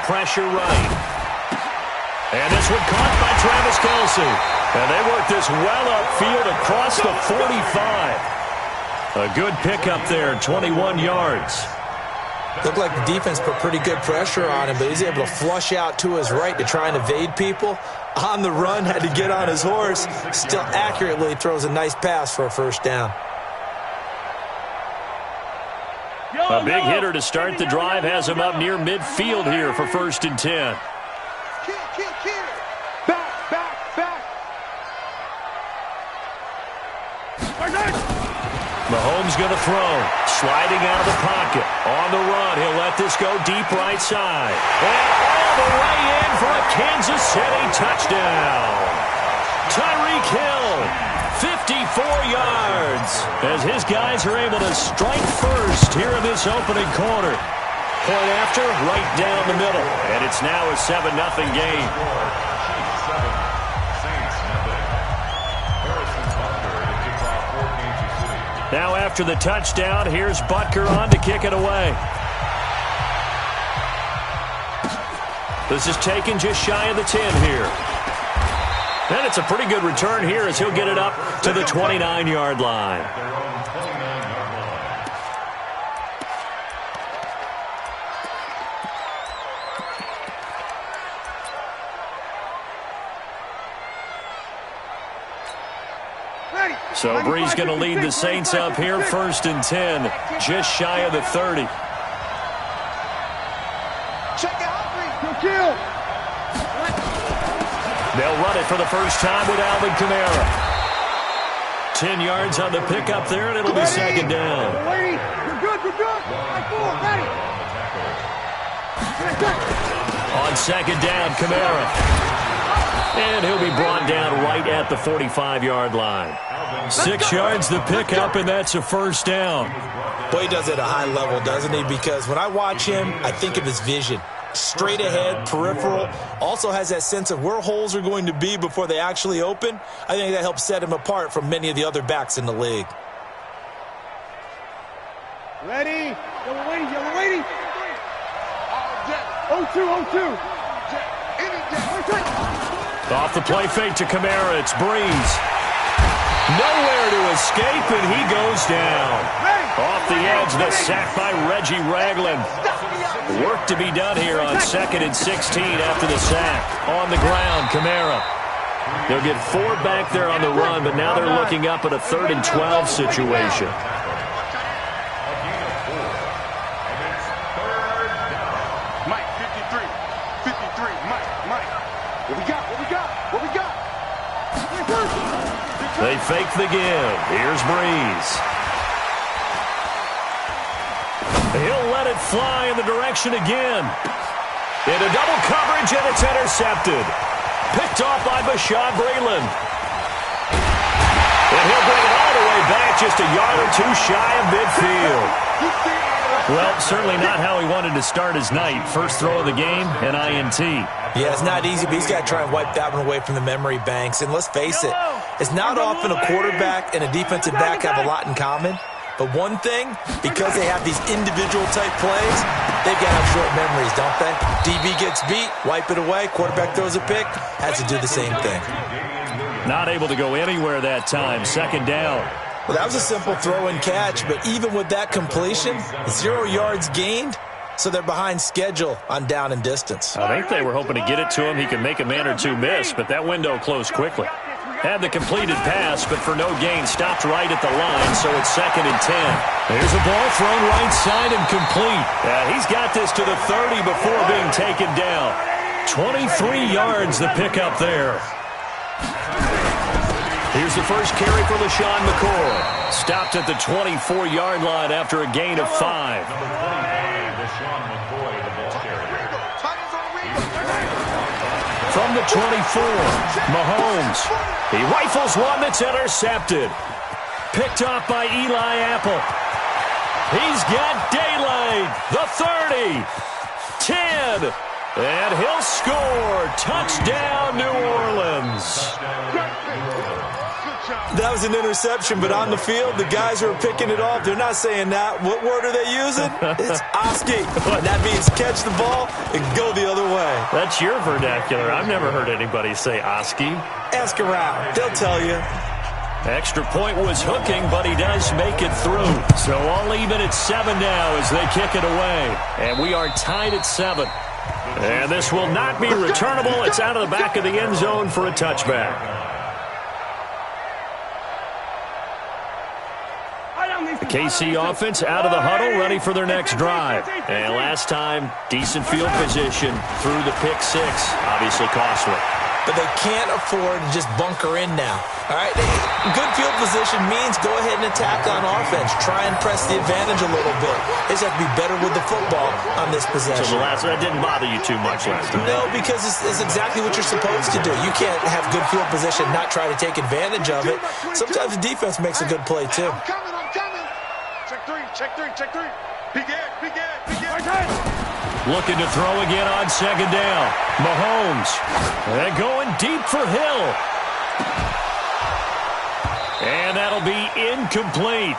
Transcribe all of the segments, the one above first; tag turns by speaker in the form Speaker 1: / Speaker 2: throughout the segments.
Speaker 1: pressure right. And this one caught by Travis Kelce. And they work this well upfield across the 45. A good pickup there, 21 yards.
Speaker 2: Looked like the defense put pretty good pressure on him, but he's able to flush out to his right to try and evade people. On the run, had to get on his horse. Still accurately throws a nice pass for a first down.
Speaker 1: A big hitter to start the drive has him up near midfield here for 1st and 10. Mahomes going to throw. Sliding out of the pocket. On the run. He'll let this go deep right side. And all the way in for a Kansas City touchdown. Tyreek Hill, 54 yards. As his guys are able to strike first here in this opening quarter. Point after, right down the middle. And it's now a 7-0 game. Now after the touchdown, here's Butker on to kick it away. This is taken just shy of the 10 here. And it's a pretty good return here as he'll get it up to the 29-yard line. So Brees going to lead the Saints up here, 1st and 10, just shy of the 30. They'll run it for the first time with Alvin Kamara. 10 yards on the pickup there, and it'll be 2nd down. On 2nd down, Kamara. And he'll be brought down right at the 45-yard line. 6 yards the pickup, and that's a 1st down.
Speaker 2: Boy, he does it at a high level, doesn't he? Because when I watch him, I think of his vision. Straight ahead, peripheral. Also has that sense of where holes are going to be before they actually open. I think that helps set him apart from many of the other backs in the league.
Speaker 3: Ready? Yellow lady. 0-2.
Speaker 1: Off the play fake to Kamara, it's Brees. Nowhere to escape, and he goes down. Off the edge, the sack by Reggie Ragland. Work to be done here on 2nd and 16 after the sack. On the ground, Kamara. They'll get 4 back there on the run, but now they're looking up at a 3rd and 12 situation. They fake the give. Here's Brees. He'll let it fly in the direction again. Into double coverage, and it's intercepted. Picked off by Bashaud Breeland. And he'll bring it all the way back, just a yard or two shy of midfield. Well, certainly not how he wanted to start his night. First throw of the game, an INT.
Speaker 2: Yeah, it's not easy, but he's got to try and wipe that one away from the memory banks. And let's face it, it's not often a quarterback and a defensive back have a lot in common. But one thing, because they have these individual type plays, they've got to have short memories, don't they? DB gets beat, wipe it away, quarterback throws a pick, has to do the same thing.
Speaker 1: Not able to go anywhere that time, 2nd down.
Speaker 2: Well, that was a simple throw and catch, but even with that completion, 0 yards gained, so they're behind schedule on down and distance.
Speaker 1: I think they were hoping to get it to him. He could make a man or two miss, but that window closed quickly. Had the completed pass, but for no gain, stopped right at the line, so it's 2nd and 10. There's a ball thrown right side and complete. He's got this to the 30 before being taken down. 23 yards the pickup there. Here's the first carry for LaShawn McCoy. Stopped at the 24-yard line after a gain of 5. From the 24, Mahomes. He rifles one that's intercepted. Picked off by Eli Apple. He's got daylight. The 30. 10. And he'll score. Touchdown, New Orleans.
Speaker 2: That was an interception, but on the field, the guys who are picking it off, they're not saying that. What word are they using? It's Oski. That means catch the ball and go the other
Speaker 1: That's your vernacular. I've never heard anybody say Oski.
Speaker 2: Ask around. They'll tell you.
Speaker 1: Extra point was hooking, but he does make it through. So all even at 7 now as they kick it away. And we are tied at 7. And this will not be returnable. It's out of the back of the end zone for a touchback. The KC offense out of the huddle, ready for their next drive. And last time, decent field position through the pick 6. Obviously costly.
Speaker 2: But they can't afford to just bunker in now. All right, good field position means go ahead and attack on offense. Try and press the advantage a little bit. They just have to be better with the football on this possession.
Speaker 1: So that didn't bother you too much last time?
Speaker 2: No, because it's exactly what you're supposed to do. You can't have good field position, not try to take advantage of it. Sometimes the defense makes a good play, too.
Speaker 3: I'm coming. Check three. Begin.
Speaker 1: Looking to throw again on 2nd down. Mahomes. And going deep for Hill. And that'll be incomplete.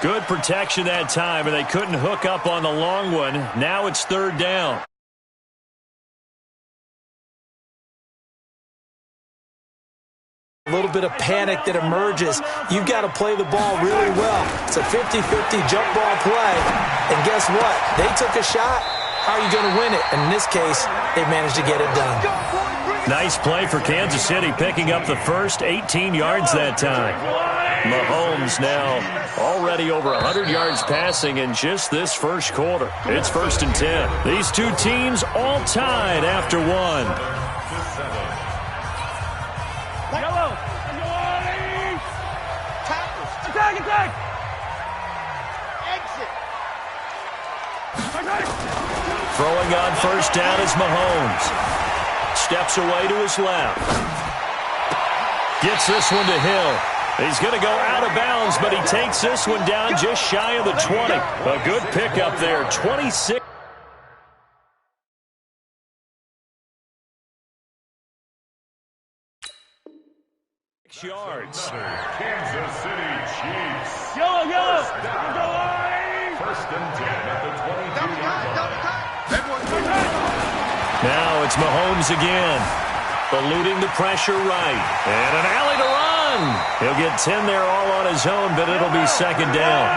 Speaker 1: Good protection that time, and they couldn't hook up on the long one. Now it's 3rd down.
Speaker 2: A little bit of panic that emerges. You've got to play the ball really well. It's a 50-50 jump ball play. And guess what? They took a shot. How are you going to win it? And in this case, they managed to get it done.
Speaker 1: Nice play for Kansas City, picking up the first 18 yards that time. Mahomes now already over 100 yards passing in just this first quarter. It's 1st and 10. These two teams all tied after 1.
Speaker 3: Attack! Exit!
Speaker 1: Throwing on 1st down is Mahomes. Steps away to his left. Gets this one to Hill. He's going to go out of bounds, but he takes this one down just shy of the 20. A good pickup there, 26. Yards.
Speaker 4: Kansas City Chiefs.
Speaker 3: Yellow.
Speaker 4: 1st and 10 at the 22-yard line.
Speaker 1: Now it's Mahomes again. Eluding the pressure right. And an alley to run. He'll get 10 there all on his own, but it'll be 2nd down.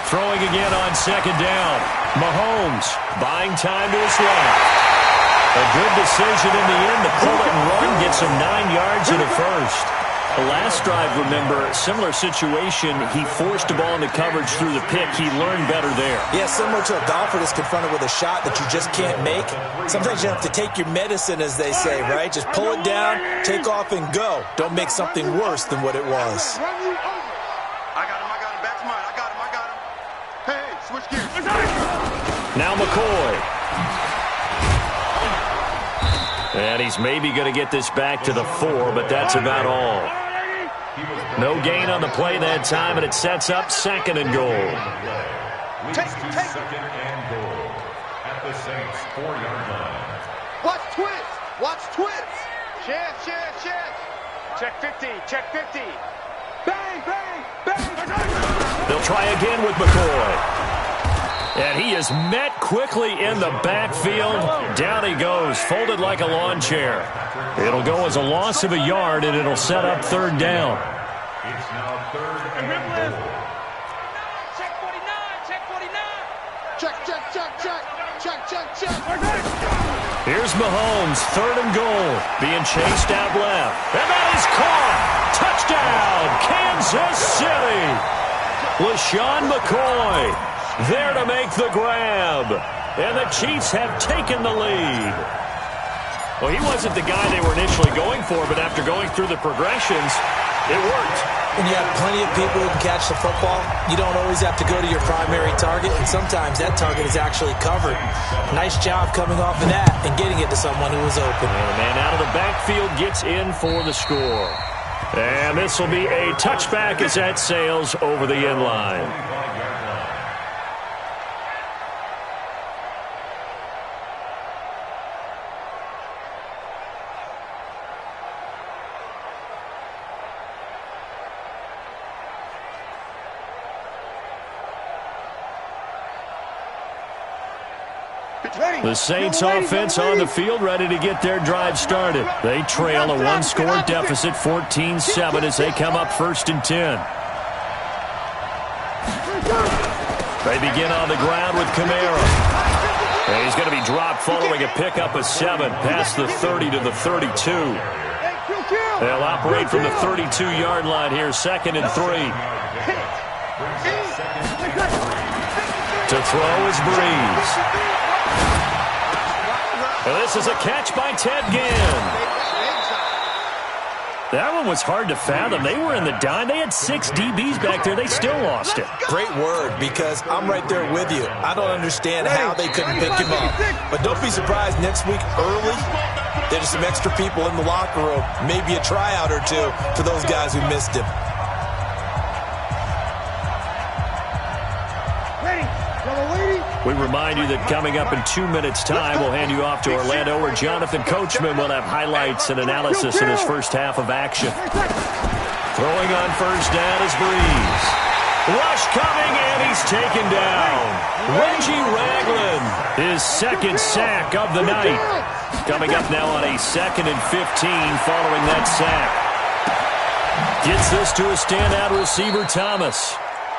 Speaker 1: Throwing again on 2nd down. Mahomes buying time to his left. A good decision in the end to pull it and run, gets him 9 yards in the first. The last drive, remember, similar situation. He forced the ball into coverage through the pick. He learned better there.
Speaker 2: Yeah, similar to a golfer that's confronted with a shot that you just can't make. Sometimes you have to take your medicine, as they say, right? Just pull it down, take off, and go. Don't make something worse than what it was.
Speaker 3: I got him. Back to mine. I got him. Hey, switch gears.
Speaker 1: Now McCoy. And he's maybe going to get this back to the 4, but that's about all. No gain on the play that time, and it sets up 2nd and goal.
Speaker 4: Take. 2nd and goal at the Saints 4-yard line.
Speaker 3: Watch twist. Chance. Check 50. Bang.
Speaker 1: They'll try again with McCoy. And he is met quickly in the backfield. Down he goes, folded like a lawn chair. It'll go as a loss of a yard, and it'll set up 3rd down.
Speaker 4: It's now 3rd and goal.
Speaker 3: Check 49. Check.
Speaker 1: Here's Mahomes, 3rd and goal, being chased out left. And that is caught. Touchdown, Kansas City. LaShawn McCoy there to make the grab. And the Chiefs have taken the lead. Well, he wasn't the guy they were initially going for, but after going through the progressions, it worked.
Speaker 2: When you have plenty of people who can catch the football, you don't always have to go to your primary target, and sometimes that target is actually covered. Nice job coming off of that and getting it to someone who was open.
Speaker 1: And the man out of the backfield gets in for the score. And this will be a touchback as that sails over the end line. The Saints offense on the field, ready to get their drive started. They trail a one-score deficit, 14-7, as they come up 1st and 10. They begin on the ground with Kamara. And he's going to be dropped following a pickup of 7 past the 30 to the 32. They'll operate from the 32-yard line here, 2nd and 3. To throw is Breeze. And this is a catch by Ted Ginn. That one was hard to fathom. They were in the dime. They had 6 DBs back there. They still lost it.
Speaker 2: Great word, because I'm right there with you. I don't understand how they couldn't pick him up. But don't be surprised next week early, there's some extra people in the locker room. Maybe a tryout or two for those guys who missed him.
Speaker 1: We remind you that coming up in 2 minutes' time, we'll hand you off to Orlando, where Jonathan Coachman will have highlights and analysis in his first half of action. Throwing on first down is Breeze. Rush coming, and he's taken down. Reggie Ragland, his 2nd sack of the night. Coming up now on a 2nd and 15 following that sack. Gets this to a standout receiver, Thomas.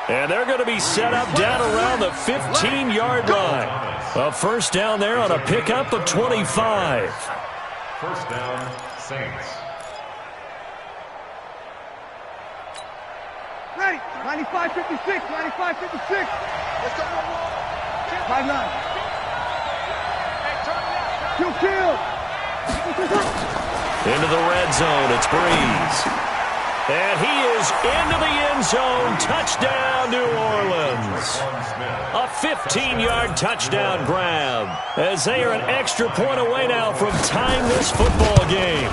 Speaker 1: And they're going to be set up down around the 15-yard line. A first down there on a pickup of 25.
Speaker 4: First down, Saints.
Speaker 5: Ready. 95-56. 95-56. Let's go. 5-9. Kill.
Speaker 1: Into the red zone. It's Breeze. And he is into the end zone. Touchdown, New Orleans. A 15-yard touchdown grab, as they are an extra point away now from tying this football game.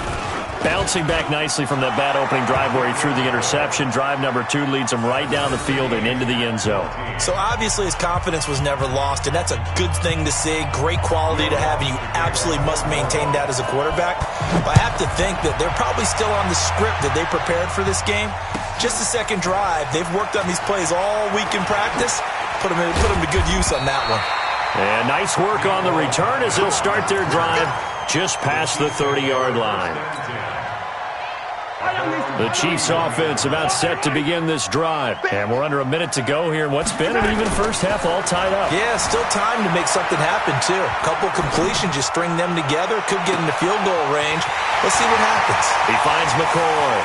Speaker 1: Bouncing back nicely from that bad opening drive where he threw the interception. Drive number 2 leads him right down the field and into the end zone.
Speaker 2: So obviously his confidence was never lost, and that's a good thing to see. Great quality to have, and you absolutely must maintain that as a quarterback. But I have to think that they're probably still on the script that they prepared for this game. Just the second drive. They've worked on these plays all week in practice. Put them to good use on that one.
Speaker 1: And nice work on the return as they'll start their drive just past the 30-yard line. The Chiefs offense about set to begin this drive. And we're under a minute to go here in what's been an even first half, all tied up.
Speaker 2: Yeah, still time to make something happen, too. A couple completions, just string them together. Could get into field goal range. Let's see what happens.
Speaker 1: He finds McCoy.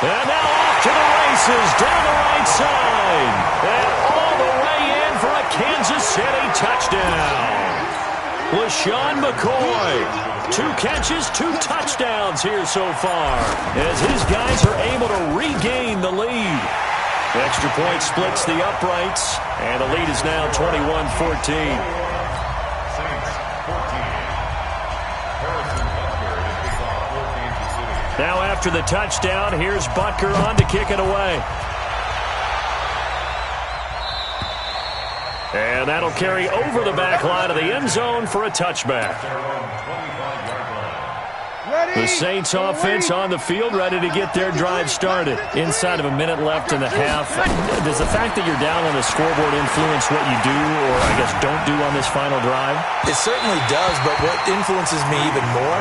Speaker 1: And now off to the races down the right side. And all the way in for a Kansas City touchdown. LaShawn McCoy. 2 catches, 2 touchdowns here so far, as his guys are able to regain the lead. Extra point splits the uprights, and the lead is now 21-14. Now after the touchdown, here's Butker on to kick it away. And that'll carry over the back line of the end zone for a touchback. The Saints offense on the field, ready to get their drive started. Inside of a minute left in the half. Does the fact that you're down on the scoreboard influence what you do, or I guess don't do on this final drive?
Speaker 2: It certainly does, but what influences me even more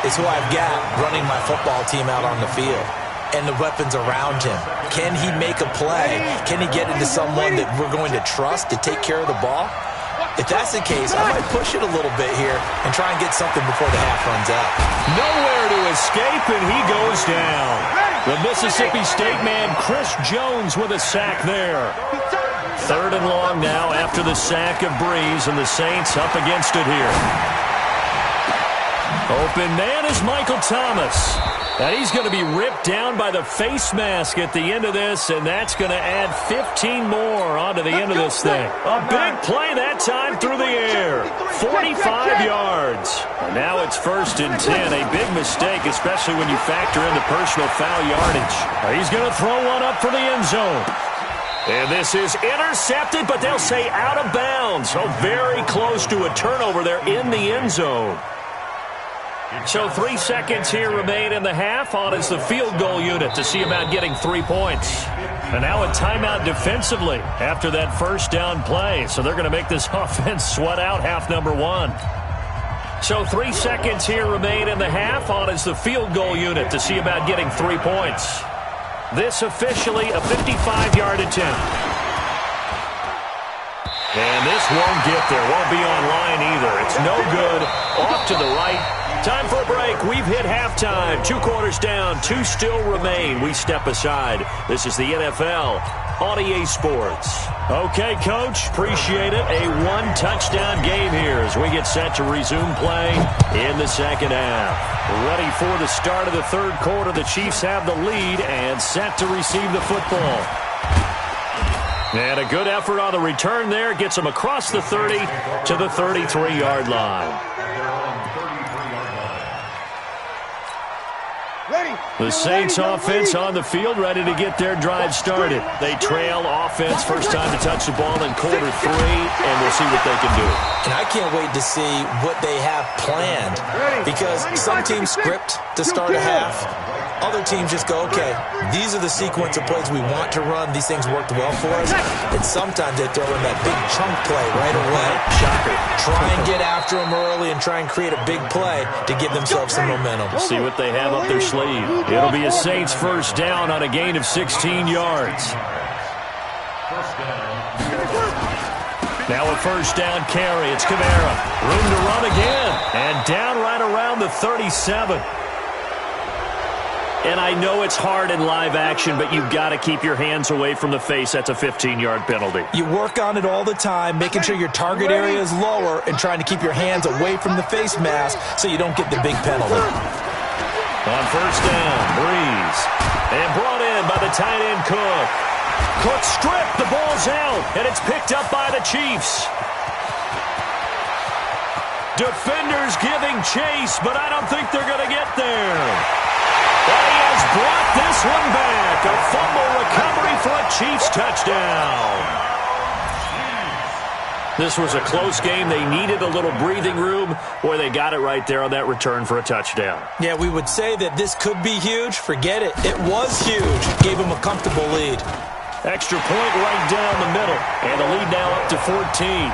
Speaker 2: is who I've got running my football team out on the field and the weapons around him. Can he make a play? Can he get into someone that we're going to trust to take care of the ball? If that's the case, I might push it a little bit here and try and get something before the half runs out.
Speaker 1: Nowhere to escape, and he goes down. The Mississippi State man, Chris Jones, with a sack there. 3rd and long now after the sack of Breeze, and the Saints up against it here. Open man is Michael Thomas. And he's going to be ripped down by the face mask at the end of this, and that's going to add 15 more onto the end of this thing. A big play that time through the air. 45 yards. And now it's 1st and 10. A big mistake, especially when you factor in the personal foul yardage. He's going to throw one up for the end zone. And this is intercepted, but they'll say out of bounds. So very close to a turnover there in the end zone. So 3 seconds here remain in the half. On is the field goal unit to see about getting 3 points. And now a timeout defensively after that first down play. So they're going to make this offense sweat out half number 1. So 3 seconds here remain in the half. On is the field goal unit to see about getting 3 points. This officially a 55-yard attempt. And this won't get there. Won't be on line either. It's no good. Off to the right. Time for a break. We've hit halftime. 2 quarters down. 2 still remain. We step aside. This is the NFL on EA Sports. Okay, Coach. Appreciate it. A 1-touchdown game here as we get set to resume play in the second half. Ready for the start of the third quarter. The Chiefs have the lead and set to receive the football. And a good effort on the return there. Gets them across the 30 to the 33-yard line. The Saints offense on the field, ready to get their drive started. They trail offense, first time to touch the ball in quarter 3, and we'll see what they can do.
Speaker 2: And I can't wait to see what they have planned, because some teams script to start a half. Other teams just go, okay, these are the sequence of plays we want to run. These things worked well for us. And sometimes they throw in that big chunk play right away. Shocker. Try and get after them early and try and create a big play to give themselves some momentum.
Speaker 1: We'll see what they have up their sleeve. It'll be a Saints first down on a gain of 16 yards. Now a first down carry. It's Kamara. Room to run again. And down right around the 37. And I know it's hard in live action, but you've got to keep your hands away from the face. That's a 15-yard penalty.
Speaker 2: You work on it all the time, making sure your target area is lower and trying to keep your hands away from the face mask so you don't get the big penalty.
Speaker 1: On first down, Breeze. And brought in by the tight end, Cook. Cook stripped, the ball's out, and it's picked up by the Chiefs. Defenders giving chase, but I don't think they're going to get there. And he has brought this one back. A fumble recovery for a Chiefs touchdown. This was a close game. They needed a little breathing room. Boy, they got it right there on that return for a touchdown.
Speaker 2: Yeah, we would say that this could be huge. Forget it. It was huge. Gave them a comfortable lead.
Speaker 1: Extra point right down the middle. And the lead now up to 14.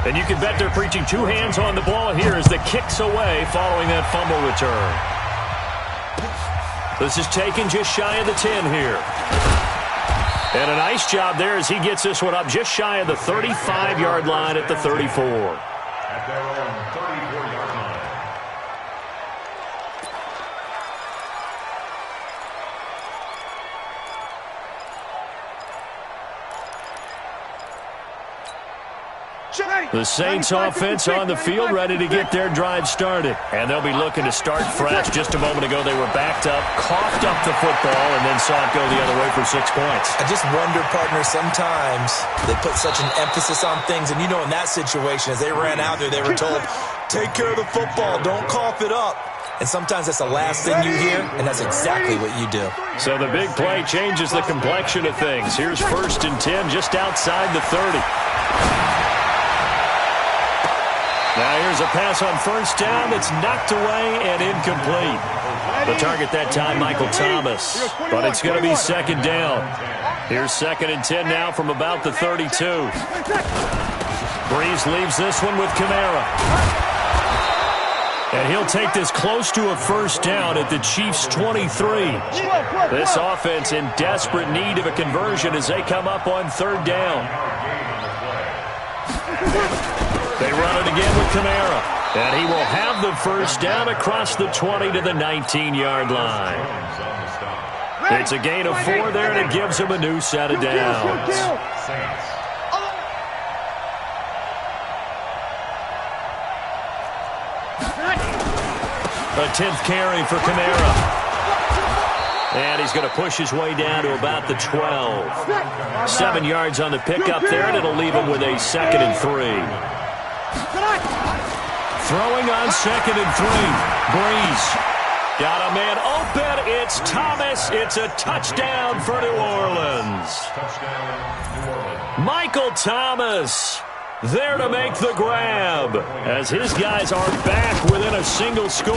Speaker 1: And you can bet they're preaching 2 hands on the ball here as the kick's away following that fumble return. This is taken just shy of the 10 here. And a nice job there as he gets this one up just shy of the 35-yard line at the 34.
Speaker 4: At their own 34-yard line.
Speaker 1: The Saints offense on the field, ready to get their drive started. And they'll be looking to start fresh. Just a moment ago, they were backed up, coughed up the football, and then saw it go the other way for 6 points.
Speaker 2: I just wonder, partner, sometimes they put such an emphasis on things. And, you know, in that situation, as they ran out there, they were told, take care of the football, don't cough it up. And sometimes that's the last thing you hear, and that's exactly what you do.
Speaker 1: So the big play changes the complexion of things. Here's 1st and 10 just outside the 30. Now here's a pass on first down that's knocked away and incomplete. The target that time, Michael Thomas. But it's going to be 2nd down. Here's 2nd and 10 now from about the 32. Breeze leaves this one with Kamara. And he'll take this close to a first down at the Chiefs' 23. This offense in desperate need of a conversion as they come up on 3rd down. They run it again with Kamara. And he will have the first down across the 20 to the 19-yard line. It's a gain of 4 there, and it gives him a new set of downs. A 10th carry for Kamara. And he's going to push his way down to about the 12. 7 yards on the pickup there, and it'll leave him with a 2nd and 3. Throwing on 2nd and 3. Breeze. Got a man open. It's Thomas. It's a touchdown for New Orleans. Michael Thomas there to make the grab, as his guys are back within a single score.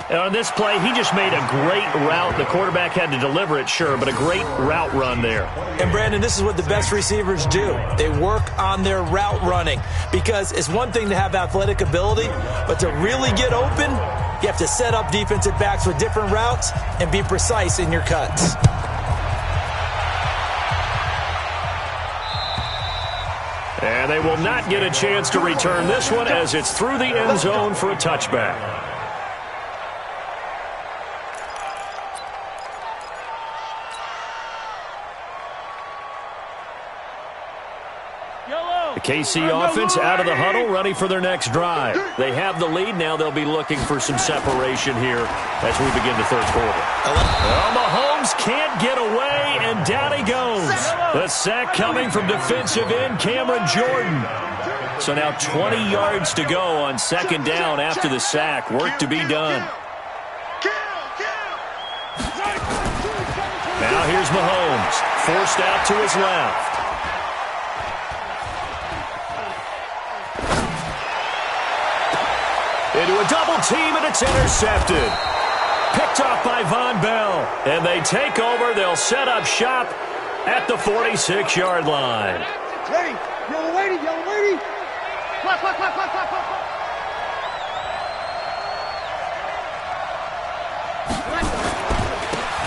Speaker 1: And on this play, he just made a great route. The quarterback had to deliver it, sure, but a great route run there.
Speaker 2: And, Brandon, this is what the best receivers do. They work on their route running, because it's one thing to have athletic ability, but to really get open, you have to set up defensive backs with different routes and be precise in your cuts.
Speaker 1: And they will not get a chance to return this one as it's through the end zone for a touchback. The KC offense out of the huddle, ready for their next drive. They have the lead. Now they'll be looking for some separation here as we begin the third quarter. Well, Mahomes can't get away, and down he goes. The sack coming from defensive end Cameron Jordan. So now 20 yards to go on second down after the sack. Work to be done. Now here's Mahomes, forced out to his left. Into a double team, and it's intercepted. Picked off by Von Bell. And they take over. They'll set up shop at the 46-yard line.
Speaker 5: Ready. Yellow lady, yellow lady. Clap, clap, clap, clap, clap, clap.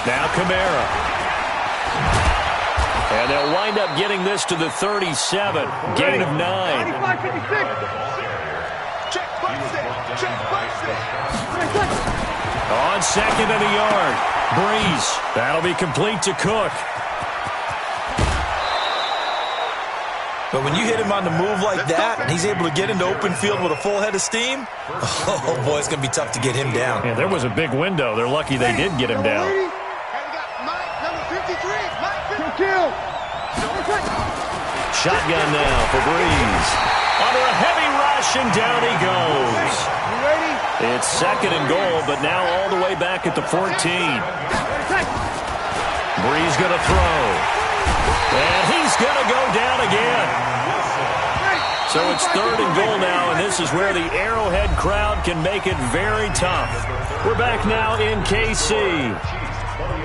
Speaker 1: Now Kamara. And they'll wind up getting this to the 37. Gain of 9.
Speaker 5: 95-56.
Speaker 1: On second and a yard. Breeze. That'll be complete to Cook.
Speaker 2: But when you hit him on the move like that, and he's able to get into open field with a full head of steam, oh, boy, it's going to be tough to get him down.
Speaker 1: Yeah, there was a big window. They're lucky they did get him down. Shotgun now for Breeze. Under a heavy rush, and down he goes. It's second and goal, but now all the way back at the 14. Breeze going to throw. And he's going to go down again. So it's third and goal now, and this is where the Arrowhead crowd can make it very tough. We're back now in KC.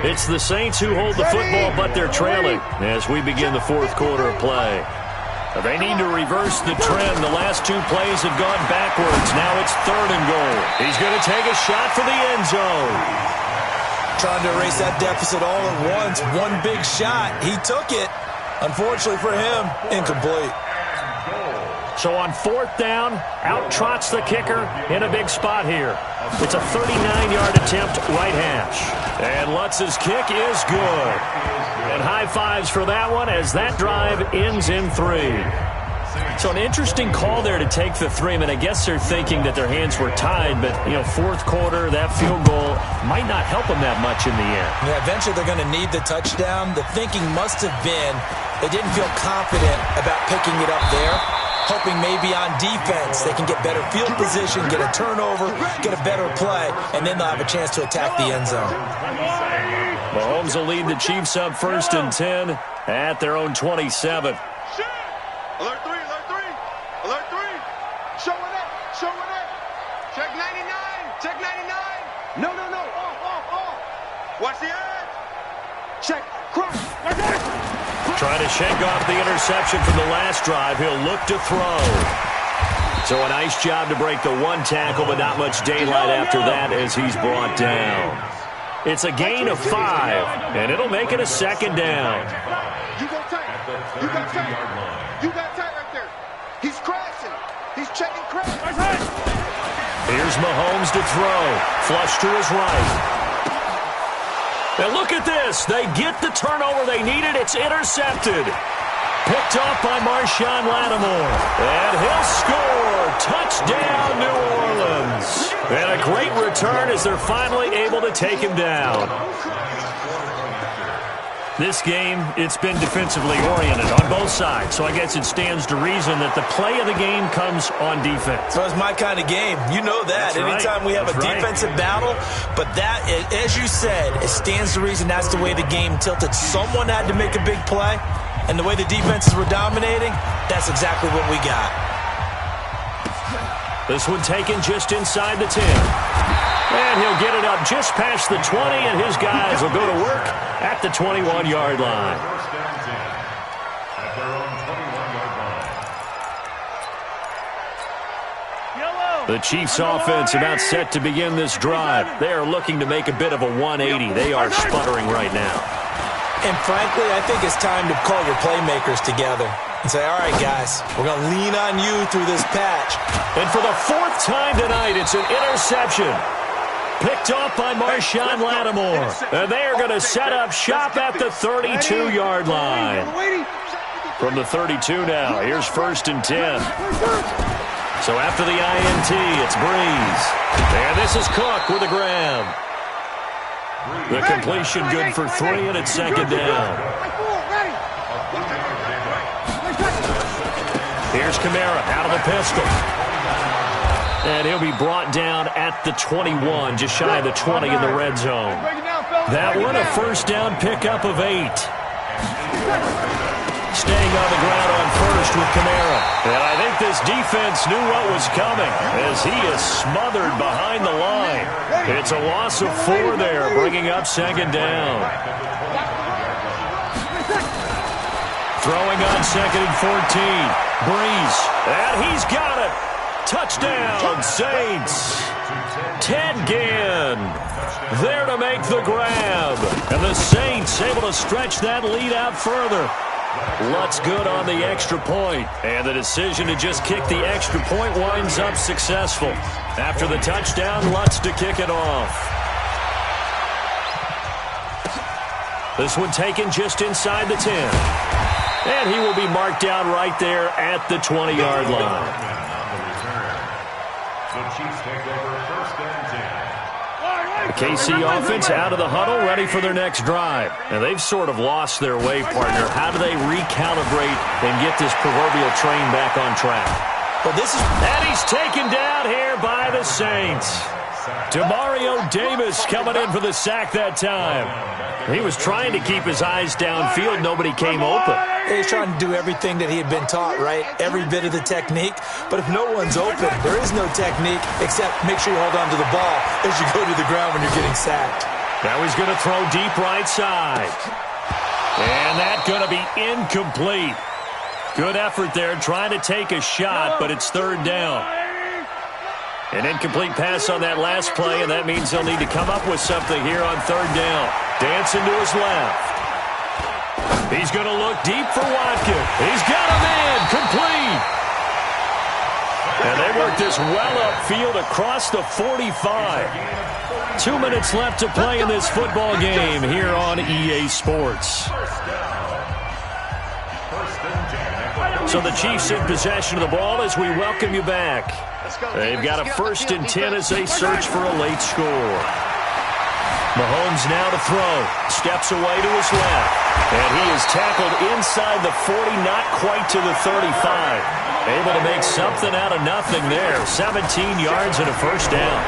Speaker 1: It's the Saints who hold the football, but they're trailing as we begin the fourth quarter of play. They need to reverse the trend. The last two plays have gone backwards. Now it's third and goal. He's going to take a shot for the end zone.
Speaker 2: Trying to erase that deficit all at once. One big shot. He took it. Unfortunately for him, incomplete.
Speaker 1: So on fourth down, out trots the kicker in a big spot here. It's a 39-yard attempt, right hash. And Lutz's kick is good. And high fives for that one as that drive ends in 3. So an interesting call there to take the 3. I mean, I guess they're thinking that their hands were tied, but, you know, fourth quarter, that field goal might not help them that much in the end.
Speaker 2: Yeah, eventually they're going to need the touchdown. The thinking must have been they didn't feel confident about picking it up there, hoping maybe on defense they can get better field position, get a turnover, get a better play, and then they'll have a chance to attack the end zone.
Speaker 1: Mahomes will lead the Chiefs up first and 10 at their own 27.
Speaker 3: Alert 3, alert 3, alert 3. Showing up, showing up. Check 99, check 99. No, off. Watch the edge. Check, cross.
Speaker 1: Trying to shake off the interception from the last drive. He'll look to throw. So a nice job to break the one tackle, but not much daylight after that as he's brought down. It's a gain of 5, and it'll make it a second down.
Speaker 3: You go tight. You got tight. You got tight right there. He's crashing. He's checking crash.
Speaker 1: Here's Mahomes to throw. Flush to his right. And look at this. They get the turnover they needed. It's intercepted. Picked off by Marshawn Lattimore. And he'll score. Touchdown, New Orleans. And a great return as they're finally able to take him down. This game, it's been defensively oriented on both sides, so I guess it stands to reason that the play of the game comes on defense.
Speaker 2: So it's my kind of game. You know that.
Speaker 1: That's
Speaker 2: anytime
Speaker 1: right.
Speaker 2: we have a defensive battle, but that, as you said, it stands to reason that's the way the game tilted. Someone had to make a big play, and the way the defenses were dominating, that's exactly what we got.
Speaker 1: This one taken just inside the 10. And he'll get it up just past the 20, and his guys will go to work at the 21-yard line.
Speaker 4: First down 10 at their own 21-yard line.
Speaker 1: The Chiefs' offense about set to begin this drive. They are looking to make a bit of a 180. They are sputtering right now.
Speaker 2: And frankly, I think it's time to call your playmakers together and say, all right, guys, we're going to lean on you through this patch.
Speaker 1: And for the 4th time tonight, it's an interception. Picked off by Marshawn Lattimore. And they are going to set up shop at the 32-yard line. From the 32 now, here's 1st and 10. So after the INT, it's Breeze. And this is Cook with a grab. The completion good for 3, and it's 2nd down. Here's Kamara out of the pistol. And he'll be brought down at the 21, just shy of the 20 in the red zone. That one, a 1st down pickup of 8. Staying on the ground on 1st with Kamara. And I think this defense knew what was coming as he is smothered behind the line. It's a loss of 4 there, bringing up 2nd down. Throwing on 2nd and 14. Breeze. And he's got it. Touchdown, Saints. Ted Ginn there to make the grab. And the Saints able to stretch that lead out further. Lutz good on the extra point. And the decision to just kick the extra point winds up successful. After the touchdown, Lutz to kick it off. This one taken just inside the 10. And he will be marked down right there at the 20-yard line.
Speaker 4: The Chiefs take over 1st and 10.
Speaker 1: The KC offense out of the huddle, ready for their next drive. And they've sort of lost their way, partner. How do they recalibrate and get this proverbial train back on track?
Speaker 2: Well, this is...
Speaker 1: And he's taken down here by the Saints. Demario Davis coming in for the sack that time. He was trying to keep his eyes downfield. Nobody came open.
Speaker 2: He's trying to do everything that he had been taught, right? Every bit of the technique. But if no one's open, there is no technique except make sure you hold on to the ball as you go to the ground when you're getting sacked.
Speaker 1: Now he's going to throw deep right side. And that's going to be incomplete. Good effort there trying to take a shot, but it's 3rd down. An incomplete pass on that last play, and that means he'll need to come up with something here on 3rd down. Dancing to his left. He's going to look deep for Watkins. He's got a man complete. And they work this well upfield across the 45. 2 minutes left to play in this football game here on EA Sports. So the Chiefs in possession of the ball as we welcome you back. They've got a 1st and 10 as they search for a late score. Mahomes now to throw. Steps away to his left. And he is tackled inside the 40, not quite to the 35. Able to make something out of nothing there. 17 yards and a 1st down.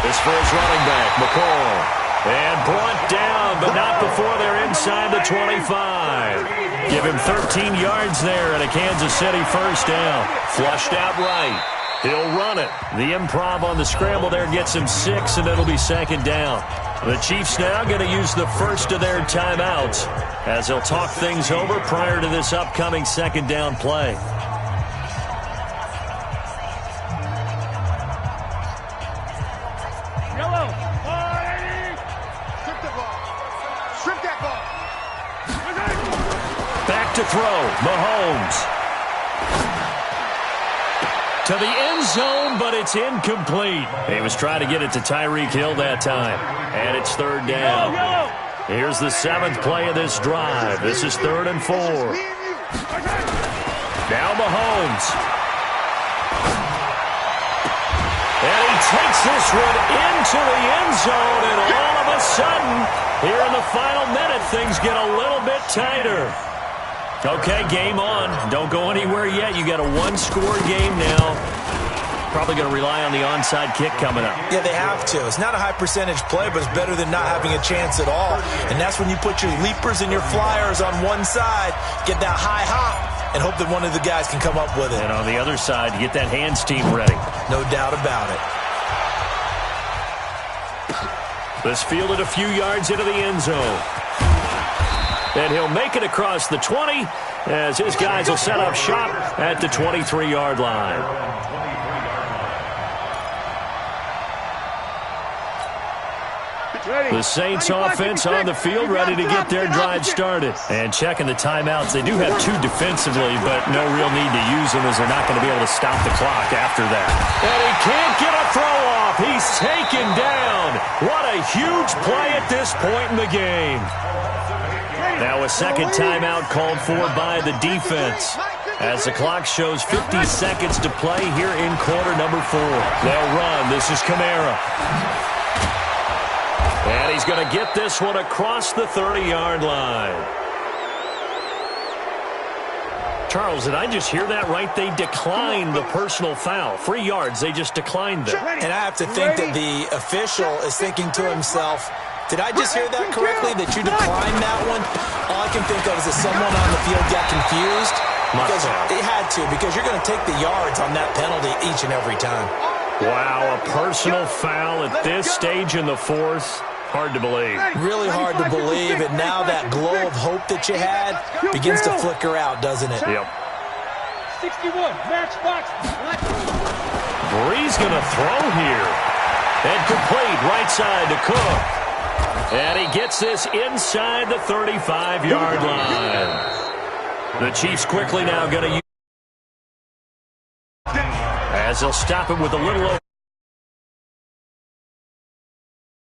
Speaker 1: This for his running back, McCall. And brought down, but not before they're inside the 25. Give him 13 yards there and a Kansas City 1st down. Flushed out right. He'll run it. The improv on the scramble there gets him 6, and it'll be 2nd down. The Chiefs now going to use the first of their timeouts as they'll talk things over prior to this upcoming 2nd down play. Back to throw. Mahomes. To the end zone, but it's incomplete. He was trying to get it to Tyreek Hill that time. And it's 3rd down. Here's the 7th play of this drive. This is 3rd and 4. Now Mahomes. And he takes this one into the end zone. And all of a sudden, here in the final minute, things get a little bit tighter. Okay, game on. Don't go anywhere yet. You got a 1-score game now. Probably going to rely on the onside kick coming up.
Speaker 2: Yeah, they have to. It's not a high percentage play, but it's better than not having a chance at all. And that's when you put your leapers and your flyers on one side, get that high hop, and hope that one of the guys can come up with it.
Speaker 1: And on the other side, get that hands team ready.
Speaker 2: No doubt about it.
Speaker 1: This fielded a few yards into the end zone. And he'll make it across the 20 as his guys will set up shop at the 23-yard line. The Saints offense on the field ready to get their drive started. And checking the timeouts. They do have 2 defensively, but no real need to use them as they're not going to be able to stop the clock after that. And he can't get a throw off. He's taken down. What a huge play at this point in the game. Now a second timeout called for by the defense as the clock shows 50 seconds to play here in quarter number 4. They'll run. This is Kamara. And he's going to get this one across the 30-yard line. Charles, did I just hear that right? They declined the personal foul. 3 yards, they just declined them.
Speaker 2: And I have to think that the official is thinking to himself, did I just hear that correctly, that you declined that one? All I can think of is that someone on the field got confused. Because it had to, because you're going to take the yards on that penalty each and every time.
Speaker 1: Wow, a personal foul at this stage in the 4th. Hard to believe.
Speaker 2: Really hard to believe, and now that glow of hope that you had begins to flicker out, doesn't it?
Speaker 1: Yep.
Speaker 5: 61, matchbox.
Speaker 1: Bree's going to throw here. And complete right side to Cook. And he gets this inside the 35-yard line. The Chiefs quickly now going to use as they'll stop it with a little over